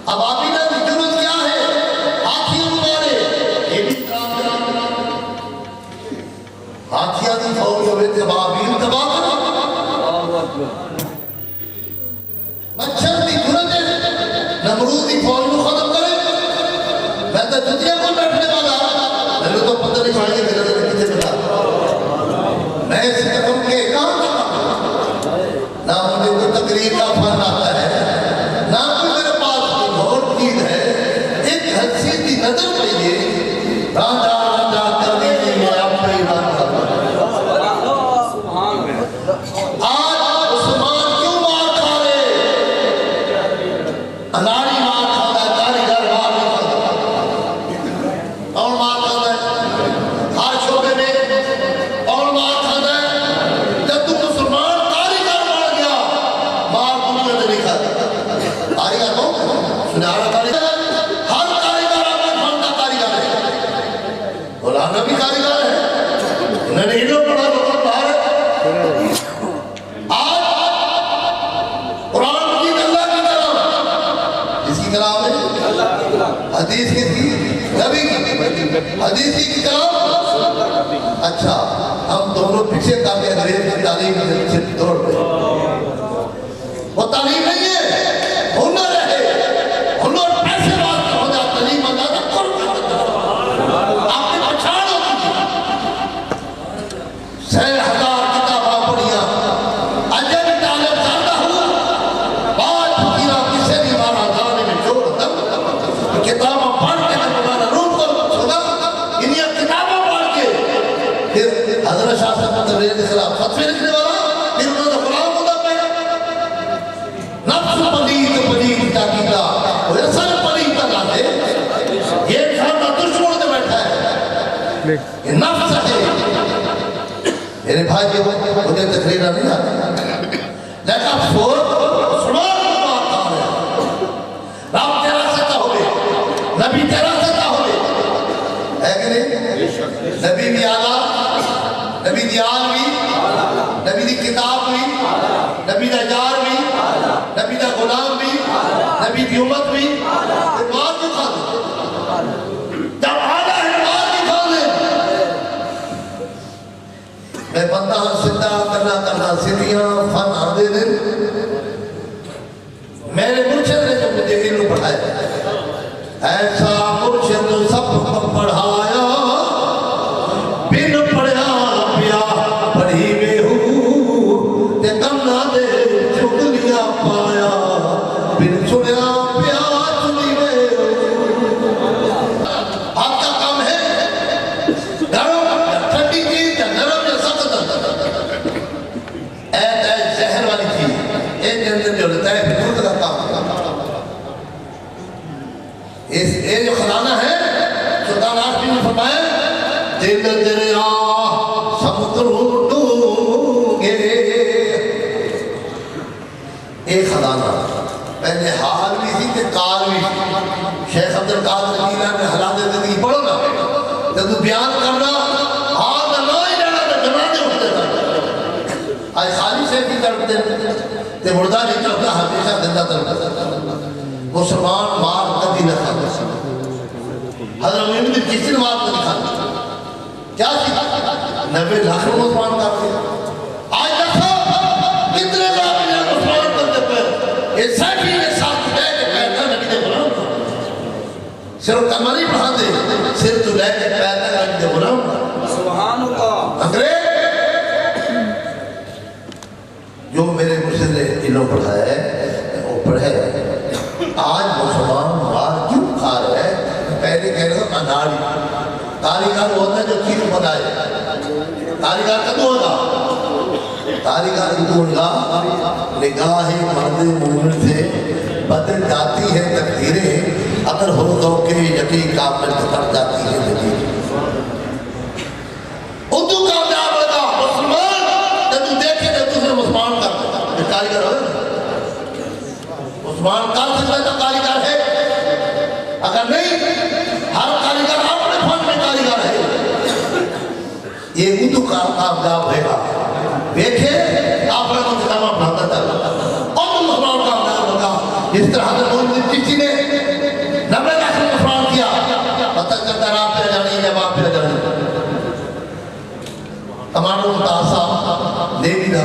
اب آبینہ کی ضرورت کیا ہے؟ ہاتھیوں مارے یہ بھی ہاتھیاں کی فوج ہوئے تبابین تباہ مچھر کی ضرورت ہے نمرود کی فوج کو ختم کرے میں تو دنیا کو بیٹھنے والا میں تو پتہ نہیں پڑھائیں گے میرا تو کسے بتا میں اس قدم کے کام نہ مجھے کوئی تقریر کا فن آتا ہے نہ کوئی میرے پاس کوئی بہت چیز ہے ایک حسین کی نظر پہیے راجہ راجہ کرنے کے لیے آپ کو ایمان کرتا ہے آج عثمان کیوں مار کھا رہے اناری مار کھاتا ہے کاریگر مار نہیں کھاتا اور مار کھاتا ہے ہر شعبے میں اور مار کھاتا ہے جب تو مسلمان کاریگر مار گیا مار دنیا میں نہیں کھاتا کاریگر کو سنہارا کاریگر ہر کاریگر اپنے فن کا کاریگر ہے مولانا بھی کاریگر ہے انہوں نے علم پڑھا لوگوں باہر ہے آج قرآن کی اللہ کی کلام جس کی کلام ہے حدیث کی نبی کی حدیث کی کلام اچھا ہم دونوں پیچھے تاکہ انگریز کی تعلیم سے پیچھے دوڑ پہ وہ تعلیم نہیں ہے ہنر ہے ہنر پیسے بات ہو جا تعلیم اندازہ کر آپ نے پچھاڑ ہوتی ہے 6,000 کتاباں پڑھیاں اجب طالب زیادہ ہوا بعد فقیرہ کسے نہیں مارا جانے میں جوڑ دم کتاباں پڑھ کے میں تمہارا روح کو چھوڑا انہیں کتاباں پڑھ کے پھر حضرت شاہ صاحب تبریز کے خلاف فتوے لکھنے والا پھر انہوں نے غلام خدا پہ نفس پلید پلید تاکیدہ وہ اصل پلید تک آتے یہ انسان کا دشمن سے بیٹھا ہے یہ نفس ہے میرے بھائی مجھے تقریرہ نہیں آتا لیکن افسوس سنان کو بات کہا ہے رب تیرا ستا ہوئے نبی تیرا ستا ہوئے ہے کہ نہیں نبی بھی آلہ نبی دی آل بھی نبی دی کتاب بھی نبی دا جار بھی نبی دا غلام بھی نبی دی امت بھی یہ بات جو کھا دے جب آلہ ہے بات جو کھا دے میں بندہ سدھا کرنا سدھیاں فن آدھے دن میرے مرشد نے جو مجھے علم پڑھایا ایسا مرشد سب کو پڑھایا بن پڑھیا پیا پڑھی میں ہوں تے کم نہ دے چگلیاں پایا بن سنیا پیا چلی میں آپ کا کام ہے گرم ٹھنڈی چیز یا نرم یا سخت زہر والی چیز ایک اندر جو لیتا ہے بزرگ کا کام یہ جو خزانہ ہے سلطان آسمی نے فرمایا دل دریا سمندر ڈوبے ایک خزانہ پہلے حال بھی تھی کہ کال بھی تھی شیخ عبدالقادر جیلانی نے حالات زندگی پڑھو نا جب تو بیان کرنا حال نہ ہی جانا تو جنازے اٹھتے تھا آج خالی سے بھی کرتے تے مردہ نہیں کرتا ہمیشہ زندہ کرتا مسلمان مار کبھی نہ کھاتا حضرت محمد کسی نے مار نہیں کھاتا کیا سیکھا 90 لاکھ مسلمان کرتے آج دیکھو کتنے لاکھ مسلمان کرتے پہ یہ سیفی نے ساتھ لے کے پیدا نبی دے غلام صرف کلمہ نہیں پڑھا دے صرف تو لے کے پیدا نبی دے غلام سبحان اللہ انگریز جو میرے مرشد نے علم پڑھایا ہے وہ پڑھے آج مسلمان مار کیوں کھا رہے ہیں پہلے کہہ رہے تھا اناڑی کاریگر ہوتا ہے جو چیز بنائے کاریگر کدو ہوگا کاریگر کدو ہوگا نگاہ مرد مومن سے بدل جاتی ہے تقدیریں اگر ہو تو کہ یقین کامل پکڑ جاتی ہے جدید اردو کامیاب لگا مسلمان جب تو دیکھے تو دوسرے مسلمان کرتا یہ کاریگر ہے مسلمان کر سکتا ہے تو کاریگر ہے اگر نہیں ہر کاریگر اپنے فن میں کاریگر ہے یہ اردو کامیاب ہوئے گا دیکھے آپ نے کچھ کام بڑھاتا تھا اور مسلمان کامیاب ہوگا اس طرح سے کسی نے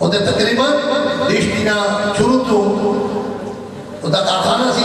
ਉਹਦੇ ਤਕਰੀਬਨ ਰਿਸ਼ਤੀਆਂ ਸ਼ੁਰੂ ਤੋਂ ਉਹਦਾ ਕਾਰਖਾਨਾ ਸੀ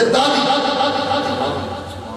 43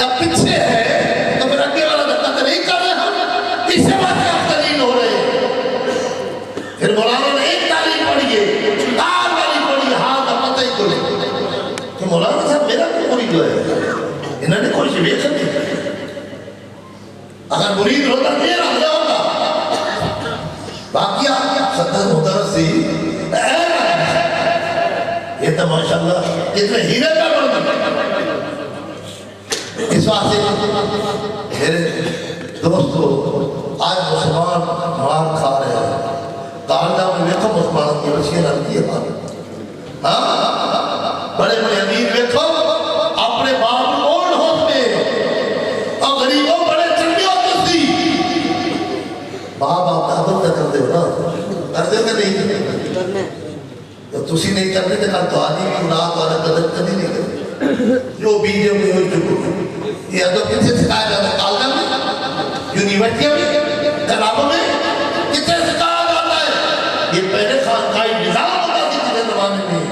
جب پیچھے ہے تو پھر اگے والا دھکا تو نہیں کر رہے ہم، اسے بات آپ دلیل ہو رہے ہیں۔ پھر مولانا نے ایک تعلیم پڑھی ہے، تار والی پڑھی ہے، ہاں کا پتہ ہی کو نہیں کہ مولانا صاحب میرا کو مرید جو ہے انہوں نے کوئی شویت نہیں، اگر مرید ہوتا میرا حضر ہوتا باقی آپ صدر مدرسی یہ تو ماشاءاللہ کتنے ہیرے کا بڑھ اس واسطے میرے دوستو آج مسلمان مار کھا رہے ہیں، کانڈا میں ویکھو مسلمان کی وسیع رکھتی ہے بات، ہاں بڑے بڑے امیر ویکھو اپنے باپ اولڈ ہوتے اور غریبوں بڑے چنڈی ہوتے سی، باپ آپ دعوت نہ کر دے ہو نا، کر دے کہ نہیں؟ تو تسی نہیں کرنے تو کل تو آدھی بھی اولاد والا قدر کبھی نہیں کرتے، جو بیجے میں ہوئی چکو یہ ادب کتنے سکھایا جاتا ہے؟ کالجوں میں، یونیورسٹیوں میں، کلابوں میں کتنے سکھایا جاتا ہے؟ یہ پہلے خانقاہی نظام ہوتا تھی کتنے زمانے میں،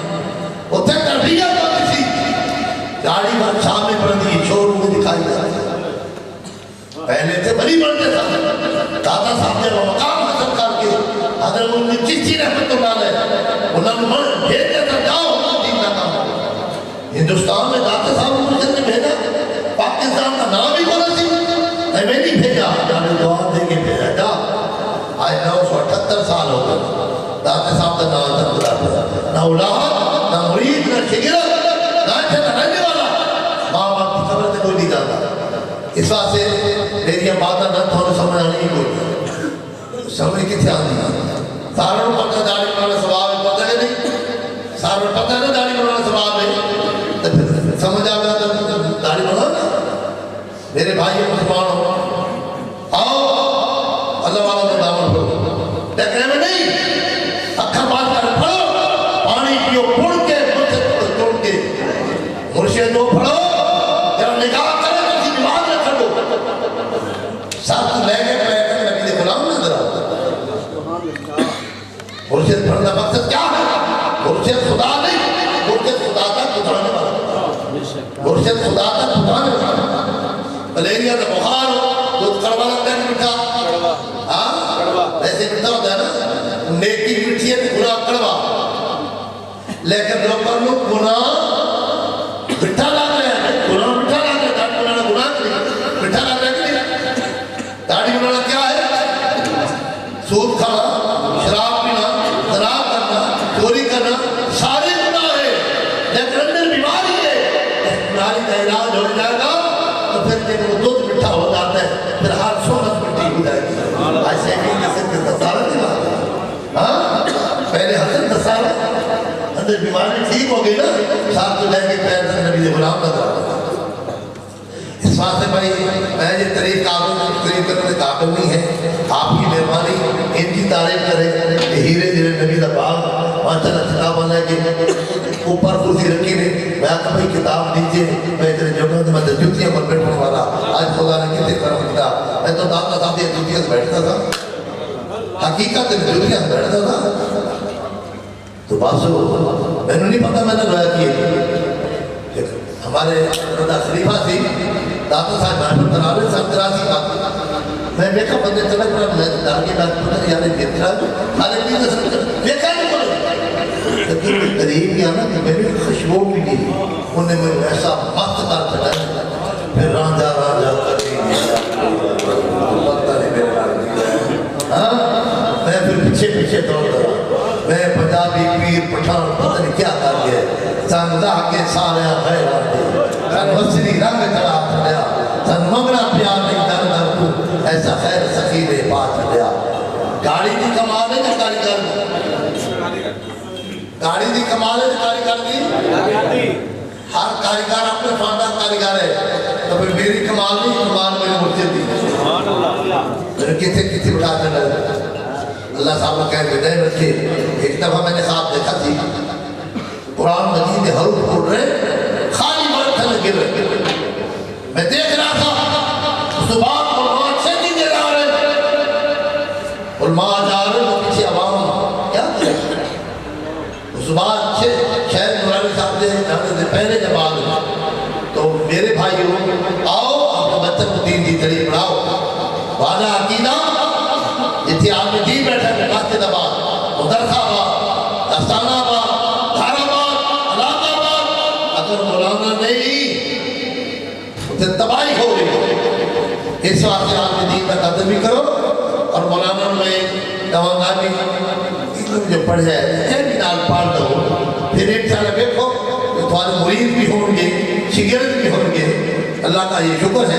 اتنے تربیت ہوتی تھی، داڑھی بات سامنے پڑھتی شور میں دکھائی جاتی ہے، پہلے تھے بڑی بڑھتے تھا، دادا صاحب نے وہ مقام حاصل کر کے حضرت ان کی چیچی رحمت اللہ علیہ انہوں نے بھیجتے تھا جاؤ دین کا کام، ہندوستان میں دادا صاحب نے بھیجا، پاکستان کا نام بھی بولا سی میں نہیں بھیجا، جانے دعا دے کے بھیجا جا، آج 978 سال ہو گئے دادا صاحب کا نام تک بلا دیا، نہ اولاد نہ مرید نہ شگرت نہ اچھا نہ رہنے والا، ماں باپ کی خبر سے کوئی نہیں جاتا، اس واسطے میری باتیں نہ تھوڑا سمجھ آنے کی کوئی سمجھ کتنے آنی ہے، ساروں پتہ داڑھی بنانا ثواب ہے، پتہ ہے نہیں، ساروں پتہ ہے نا داڑھی بنانا ثواب ہے، تو پھر سمجھ آ گیا تو داڑھی بنانا، میرے بھائی مسلمان ہو آؤ اللہ والا نے دعوت کرو، دیکھنے میں نہیں اکھر بات کر پڑھو، پانی پیو پڑھ کے مرشد توڑ کے مرشد دو پڑھو، جب نگاہ کرے تو کسی نماز نہ چھڑو، ساتھ لے کے پہلے نبی دے غلام نظر آتا، مرشد پڑھنے کا مقصد کیا ہے؟ مرشد خدا نہیں، مرشد خدا تک پہنچانے والا، مرشد خدا تک پہنچانے والا، ملیریا کا بخار ہو دودھ کڑوا لگتا ہے میٹھا، ہاں ایسے میٹھا ہوتا ہے نا، نیکی میٹھی ہے تو گناہ کڑوا، لیکن لوگ گناہ میٹھا لگ رہے ہیں، گناہ میٹھا لگ رہے ہیں، داڑھی بنانا گناہ نہیں، میٹھا لگ رہا ہے کہ نہیں؟ داڑھی بنانا کیا ہے؟ سود کھانا، شراب پینا، شراب کرنا، چوری کرنا، سارے گناہ ہے، لیکن اندر بیماری ہے، بیماری کا علاج ہو جائے گا تو پھر جب وہ دودھ مٹھا ہو جاتا ہے پھر ہر سونت مٹھی ہو جائے گی، ایسے بھی کسی کے دسارہ نہیں بات، ہاں پہلے حسن دسارہ اندر بیماری ٹھیک ہو گئی نا، ساتھ تو لے کے پیر سے نبی غلام نظر آتا، اس واسطے بھائی میں یہ تعریف کرنے کے قابل نہیں ہے، آپ کی مہربانی ان کی تعریف کرے، ہیرے ہیرے نبی دا باغ ماشاءاللہ کتاب والا ہے کہ اوپر کرسی رکھی نے، میں آتا بھائی کتاب دیجئے، میں اتنے جگہ میں جوتیاں پر بیٹھنے والا، آج خدا نے کتنے کرم کیا، میں تو داتا صاحب یہ جوتیاں سے بیٹھتا تھا، حقیقت میں جوتیاں سے بیٹھتا تھا، تو باسو میں نے نہیں پتا میں نے رویا کیے، ہمارے رضا خلیفہ تھی، داتا صاحب محمد تناوی صاحب تراسی کا، میں دیکھا بندے چلے پڑا، میں دارگی بات پتہ یعنی دیترا حالے بھی نسل دیکھا نہیں پڑا، لیکن قریب کیا نا کہ میری خوشبو بھی نہیں، انہیں میں ایسا مست کر چڑھا، پھر رانجا کریں پتہ نہیں میرے لائے، ہاں میں پھر پیچھے دوڑ رہا، میں پنجابی پیر پٹھان پتہ نہیں کیا کر گئے، سن لا کے سارے خیر آتے، سن وسری رنگ چڑھا چڑھیا، سن مگنا پیار نہیں در کو، ایسا خیر سخیرے بات چڑھیا، گاڑی دی کمال ہے کہ کاریگر گاڑی دی کمال ہے کہ کاریگر دی، ہر کاریگر اپنے خاندان کاریگر ہے، تو پھر میری کمال نہیں، کمال میرے مرشد دی، میرے کتنے بٹھا چڑھا، اللہ صاحب نے کہہ کے دین رکھے، ایک دفعہ میں نے خواب دیکھا تھی، قرآن مجید حروف پڑھ رہے، خالی برتن گر رہے، میں دیکھ رہا تھا، صبح علماء سے نہیں دے رہا رہے، علماء جا رہے وہ پیچھے عوام کیا کرے، صبح شہر نورانی صاحب دے پہلے جب آگئے، تو میرے بھائیوں آؤ اپنے بچوں کو دین کی تڑی پڑھاؤ. والا عقیدہ اتنے آپ نے جی بیٹھا ہے مسجد آباد, مدرسہ آباد, استانہ آباد, دھار آباد, الہ آباد. اگر مولانا نہیں تو تباہی ہو گئی. اس واسطے آپ نے دین کا قدر بھی کرو. اور مولانا میں کہاں بھی علم جو پڑھ جائے بھی نال پڑھ دو, پھر ایک سال دیکھو تمہارے مرید بھی ہوں گے, شاگرد بھی ہوں گے. اللہ کا یہ شکر ہے.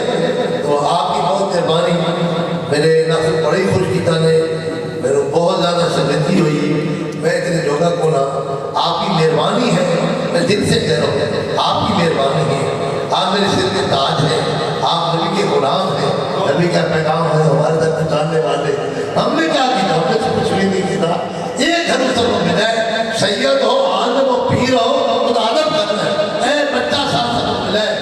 تو آپ کی بہت مہربانی, میرے نفس بڑی خوش کیتا نے, میرے بہت زیادہ شرمندگی ہوئی. میں اتنے جوگا کو نا, آپ کی مہربانی ہے. میں دل سے کہہ رہا ہوں آپ کی مہربانی ہے. آپ میرے سر کے تاج ہیں, آپ نبی کے غلام ہیں, نبی کا پیغام ہے ہمارے تک پہنچانے والے. ہم نے کیا کیا, ہم نے تو کچھ بھی نہیں کیا. ایک گھر سب کو ملا ہے, سید ہو, عالم ہو, پیر ہو, خود ادب کرنا ہے. اے بچہ صاحب سب کو ملا ہے,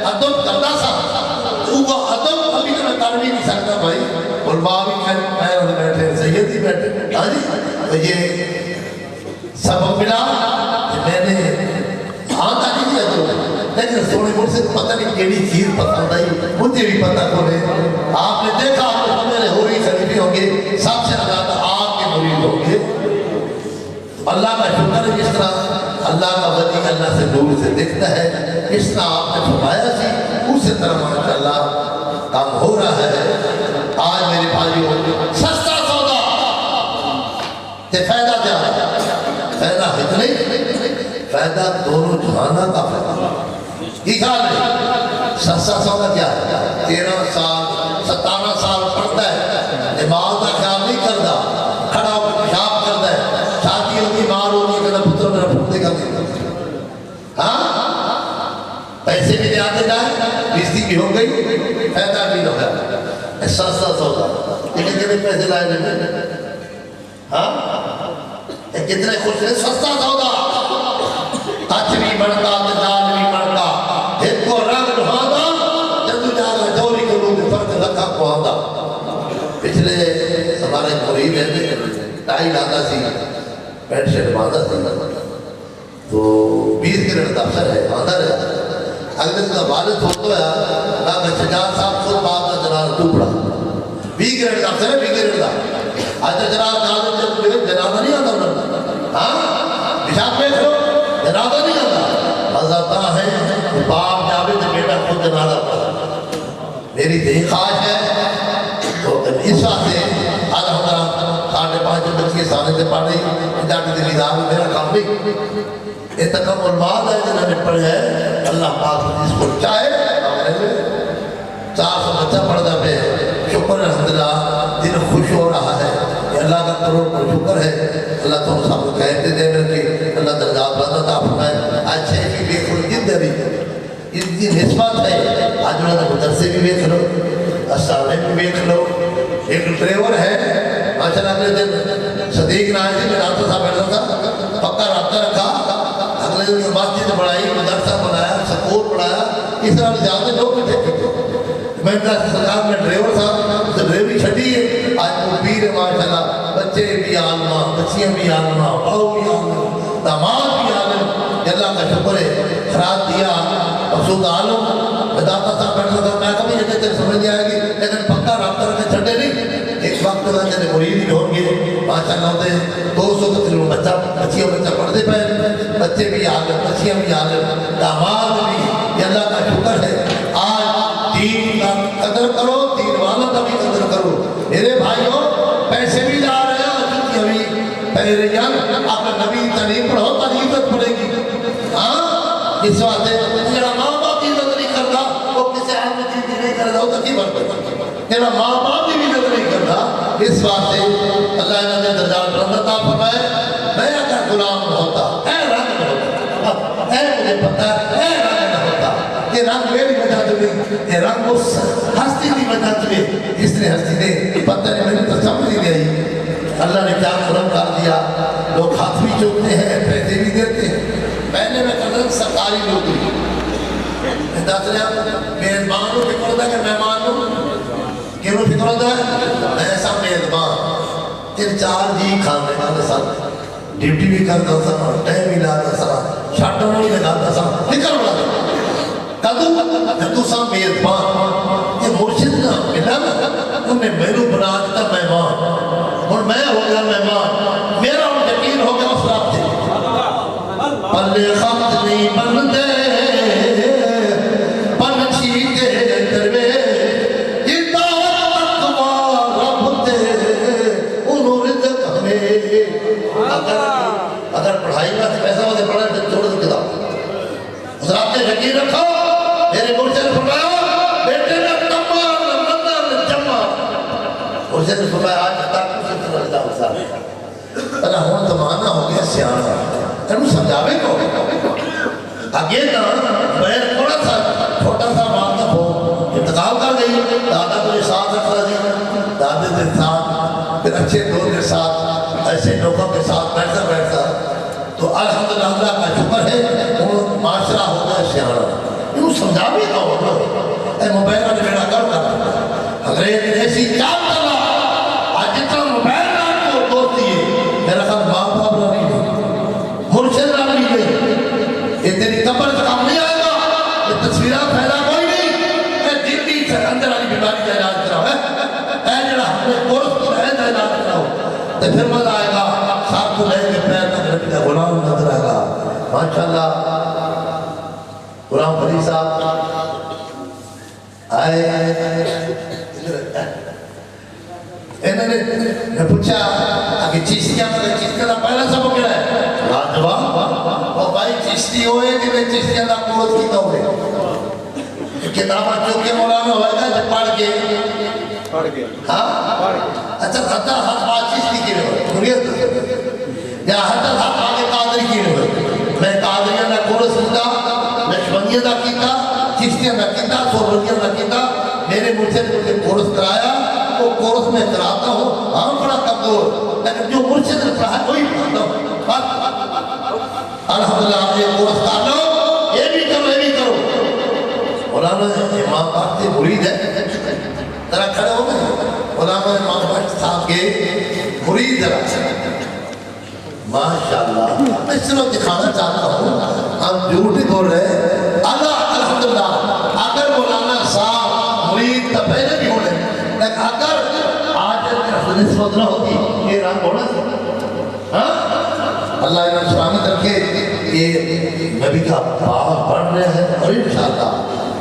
ادب کرنا صاحب, وہ ادب ابھی تو میں کر بھی نہیں سکتا بھائی. علماء بھی خیر بیٹھے, سید ہی بیٹھے. ہاں جی, تو یہ سبب ملا کہ میں نے آتا نہیں کیا تو, لیکن سونے مجھ سے پتہ نہیں کیڑی چیز پسند آئی, مجھے بھی پتہ کو ہے. آپ نے دیکھا میرے ہوری خلیفے ہوں گے, سب سے زیادہ آپ کے مرید ہوں گے. اللہ کا شکر ہے, جس طرح اللہ کا ولی اللہ سے دور سے دیکھتا ہے, اس طرح آپ نے فرمایا سی, اسی طرح ماشاءاللہ کام ہو رہا ہے. آج میرے بھائیوں سستا سودا تے فائدہ کیا ہے؟ فائدہ اتنا ہی, فائدہ دونوں جہانہ کا فائدہ. یہ خیال ہے سستا سودا کیا ہے؟ 13 سال 17 سال پڑھتا ہے, نماز کا خیال نہیں کرتا, کھڑا ہو کر پیشاب کرتا ہے, شادی ہوگی, مار ہوگی, میرا پتر میرا پھوٹے کا نہیں. ہاں پیسے بھی آتے جائیں, بیستی بھی ہو گئی, فائدہ بھی نہ ہے. سستا سودا لیکن کتنے پیسے لائے لینے, ہاں کتنے خوش ہیں. سستا سودا کچھ بھی بڑھتا, دال بھی بڑھتا, ایک کو رنگ ڈھاندا, جدو جاگا جوری کو لوگ فرق لکھا کو آندا. پچھلے ہمارے مرید ہے, ٹائی لاتا سی, پینٹ شرٹ باندھا سی, تو 20 گریڈ دفتر ہے, آندھا رہا. اگر اس کا والد ہوتا ہے میں شجاعت صاحب خود بات کا جنازہ تو پڑھا. 20 گریڈ دفتر ہے, 20 گریڈ دا آج جناب جنازہ نہیں آتا انہوں. ہاں پیشاب پیش لو, جنازہ نہیں آتا. حضرتہ ہے باپ جاوے تو بیٹا خود جنازہ پڑھا. میری دہی خواہش ہے. تو اس واسطے آج ہمارا 5:30 بج کے سانے سے پڑھ رہی جاتے دلی دار میں میرا کام نہیں. یہ تکم علماء ہے جنہوں نے پڑھے ہے. اللہ پاک جس کو چاہے 400 بچہ پڑھتا پہ شکر الحمدللہ, دل خوش ہو رہا ہے. یہ اللہ کا کروڑ پر شکر ہے. اللہ تو سب کو کہتے دے مل کے اللہ درجات بلند عطا فرمائے. اچھے بھی دیکھ لو, جن دے بھی ان کی نسبت ہے. آج انہوں نے مدرسے بھی دیکھ لو, استانے بھی دیکھ لو. ایک ڈرائیور ہے ماشاءاللہ, اگلے دن صدیق نائن جی رابطہ صاحب بیٹھا تھا, پکا رابطہ رکھا. اگلے دن مسجد بڑھائی, مدرسہ بنایا, سکول بڑھایا. اس طرح زیادہ لوگ بیٹھے میں سرکار میں ڈرائیور صاحب ڈرائیوری چھٹی ہے. آج وہ پیر ماشاءاللہ, بچے بھی عالمہ, بچیاں بھی عالمہ, بہو بھی عالم, داماد بھی عالم. اللہ کا شکر ہے. خراب دیا مقصود عالم بداتا صاحب بیٹھا تھا. میں کبھی یہ تیرے سمجھ نہیں آئے گی, لیکن پکا رابطہ رکھے چھٹے نہیں. ایک وقت میں جنہیں مرید بھی ہوں گے ماشاءاللہ ہوتے 200 تقریباً بچہ بچیاں بچہ پڑھتے پہ, بچے بھی عالم, بچیاں بھی عالم, داماد بھی. یہ اللہ کا شکر ہے. آج دین کا قدر کرو, دین والا کا بھی قدر کرو. میرے بھائیوں پیسے بھی جا رہے ہیں, کیونکہ ابھی پہلے جان آپ نبی تعلیم پڑھو تو عزت پڑے گی. ہاں اس واسطے میرا ماں باپ کی عزت نہیں کرتا, وہ کسی آدمی کی عزت نہیں کرتا, وہ تو کی بات میرا ماں باپ کی عزت نہیں کرتا. اس واسطے اللہ نے درجات بلند عطا فرمائے. میں اگر غلام ہوتا, اے رنگ ہوتا, اے مجھے پتہ ہے, اے رنگ نہ ہوتا. یہ رنگ میری وجہ سے, یہ رنگ اس ہستی کی وجہ سے, جس نے ہستی نے پتہ نہیں میری تو سمجھ نہیں گئی. اللہ نے کیا کرم کر دیا. لوگ ہاتھ بھی چوکتے ہیں, پیسے بھی دیتے ہیں. پہلے میں کرتا سرکاری نوکری, میں دس رہا میزبان کو فکر ہوتا ہے کہ مہمان ہوں, کیوں فکر ہوتا ہے میں ایسا میزبان 3-4 جی کھانے والا ساتھ ڈیوٹی بھی کرتا سا, ٹائم بھی لاتا سا, شاٹوں بھی لگاتا سا, فکر بڑھا کدو تسا میزبان یہ مرشد نہ ملا انہیں میرے بنا دیتا مہمان اور میں ہو گیا مہمان میرا ان یقین ہو گیا اس رات سے پلے خط نہیں بندے پنچھی کے دروے اگر پڑھائی میں پیسہ ہوتے پڑھا تو چھوڑ دو کتاب حضرات نے یقین رکھو میرے مرشد نے فرمایا بیٹے نے تمام نمدر جمع مرشد نے فرمایا آج تک کچھ رضا حساب اللہ ہون زمانہ ہو گیا سیانا تنو سمجھاوے کو آگے نا بہر تھوڑا سا چھوٹا سا واقع ہو انتقال کر گئی دادا تجھے ساتھ رکھا دی دادے کے ساتھ پھر اچھے دور کے ساتھ ایسے لوگوں کے ساتھ بیٹھتا تو الحمدللہ اللہ کا شکر ہے وہ معاشرہ ہوتا ہے سیانا انہوں سمجھا بھی نہ ہوگا اے موبائل نے میرا کر کر انگریز نے ایسی چال کرنا آج جتنا موبائل نے آپ کو دوست دیئے میرا خیال باپ باپ رہا نہیں گئی مرشد رہا نہیں گئی یہ تیری قبر سے کام نہیں آئے گا یہ تصویرات پھیلا کوئی نہیں اے دلی سے اندر آلی بیماری کا علاج کراؤ اے جڑا ہم نے کورس کو ہے کا علاج کراؤ تو پھر مزہ آئے گا ساتھ تو لے کے پیر تک رکھ دیا غلام نظر آئے گا ماشاءاللہ غلام فری صاحب آئے انہوں نے پوچھا کہ چشتیاں کا پہلا سب کیا ہے راجوہ اور بھائی چشتی ہوئے کہ میں چشتیاں کا کورس کیتا ہوئے کتابہ چونکہ مولانا ہوئے گا جب پڑھ کے ہاں اچھا حتی حق بات چشتی کی رہے ہوئے یا حتی حق آگے قادری کی رہے ہوئے میں قادریاں نہ کورس کیتا نشونیہ نہ کیتا چشتیاں نہ کیتا سورونیہ نہ کیتا میرے مرشد مجھے کورس کرایا وہ کورس میں کراتا ہوں ہاں بڑا کمزور لیکن جو مرشد نے پڑھا ہے وہی پڑھتا ہوں الحمدللہ آپ یہ کورس کر لو یہ بھی کرو مولانا امام باپ سے مرید ہے ذرا کھڑے ہو گئے مولانا امام باپ صاحب کے مرید ذرا ماشاءاللہ میں صرف دکھانا چاہتا ہوں ہم جھوٹ ہی بول رہے ہیں اللہ الحمدللہ اگر مولانا صاحب مرید تو پہلے بھی ہونے لیکن اگر آج نسبت نہ ہوتی یہ رنگ ہونا اللہ انہوں سلامت رکھے یہ نبی کا باغ بڑھ رہے ہیں اور انشاءاللہ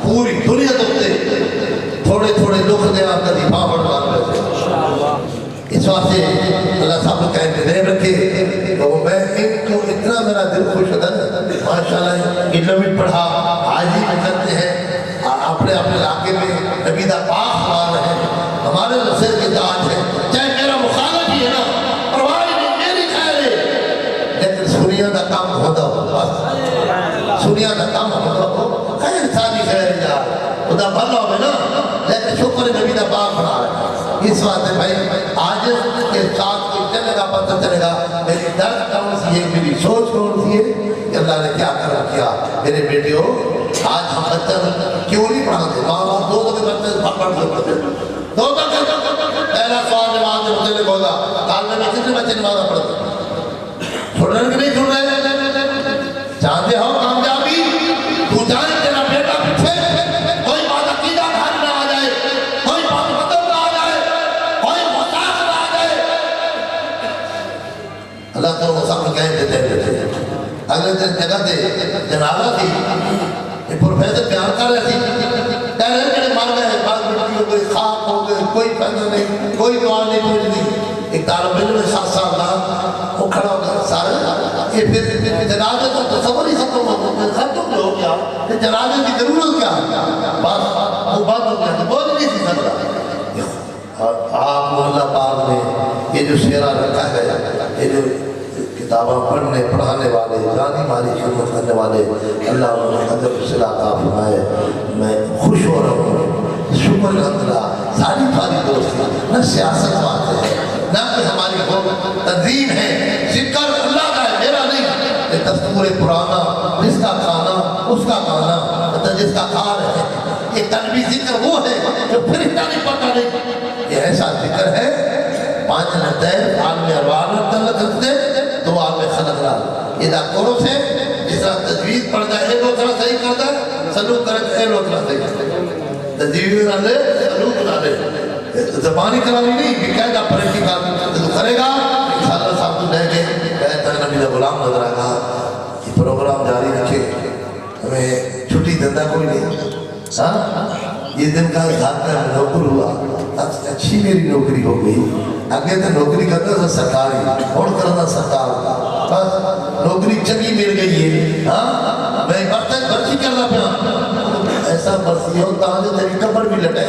پوری دنیا دکھتے تھوڑے تھوڑے دکھ دے آپ کا دفاع بڑھ رہے ہیں اس واسطے اللہ صاحب کا انتظام رکھے تو میں ایک تو اتنا میرا دل خوش ہوتا ہے ماشاءاللہ علم بھی پڑھا حاجی بھی کرتے ہیں اپنے علاقے میں نبی دا پاک خوان ہے ہمارے نصر کے تاج ہے چاہے میرا مخالف ہی ہے نا پرواہ نہیں میری خیر ہے لیکن سنیا دا کام ہوتا ہو سنیا دا کام ہوتا ہو خیر ساری خیر جا خدا بھلا ہوئے نا لیکن شکر نبی دا پاک بنا رہا ہے اس بات ہے بھائی آج کے ساتھ کوئی چلے گا پتہ چلے گا میری درد کون سی ہے میری سوچ کون سی ہے کہ اللہ نے کیا کرم کیا میرے بیٹیوں آج ہم بچہ کیوں نہیں پڑھاتے ماں باپ دو کے بچے پڑھ سکتے دو تک پہلا سوال نماز سے مجھے بولا تعلیم میں کتنے بچے نماز پڑھتے چھوڑ رہے کہ نہیں چھوڑ رہے چاہتے ہو کامیابی تو جانے تیرا بیٹا پیچھے کوئی بات عقیدہ گھر نہ آ جائے کوئی بات مطلب نہ آ جائے کوئی محتاج نہ آ جائے اللہ تو وہ سب کہیں دیتے اگلے دن جگہ دے جنازہ تھی یہ پروفیسر بیان کر رہے تھی کہہ رہے کہ مر گئے بعض مٹی ہو گئی خاک ہو گئے کوئی پہنچ نہیں کوئی دعا نہیں پہنچ ایک طالب علم میں 7 سال بعد وہ کھڑا ہو گیا سارے یہ پھر جنازے تو تصور ہی ختم ہو گیا کہ جنازے کی ضرورت کیا ہے بس وہ بات ہو گیا بہت نہیں تھی سکتا آپ محلہ پاک میں یہ جو شعرہ رکھا ہے یہ جو کتابیں پڑھنے پڑھانے والے جانی مالی خدمت کرنے والے اللہ انہوں قدر صلاح عطا فرمائے میں خوش ہو رہا ہوں شکر الحمدللہ ساری دوستی نہ سیاست بات ہے نہ کہ ہماری تنظیم ہے ذکر اللہ کا ہے میرا نہیں یہ دستور پرانا جس کا کھانا اس کا کھانا جس کا کھا رہے ہیں یہ قلبی ذکر وہ ہے جو پھر اتنا نہیں پتا نہیں یہ ایسا ذکر ہے 5 نتائج عالم ارواح تعلق رکھتے تو عالم خلق رہا یہ دا کرو سے اس طرح تجوید پڑھ جائے ایک دوسرا صحیح کرتا ہے سلوک کرتا ہے تجویز نہ لے سلوک نہ لے زبانی کلامی نہیں بقاعدہ پریکٹیکل تو کرے گا انشاءاللہ صاحب تو لے کے کہتا ہے نبی کا غلام نظر آئے گا یہ پروگرام جاری رکھے ہمیں چھٹی دندہ کوئی نہیں ہاں یہ دن کا گھر کا نوکر ہوا اچھی میری نوکری ہو گئی آگے تو نوکری کرتا تھا سرکاری اور کرتا سرکار بس نوکری چنگی مل گئی ہے ہاں میں برتن برچی کرنا پیا ایسا برسی ہو تاں جو تیری کمر بھی لٹے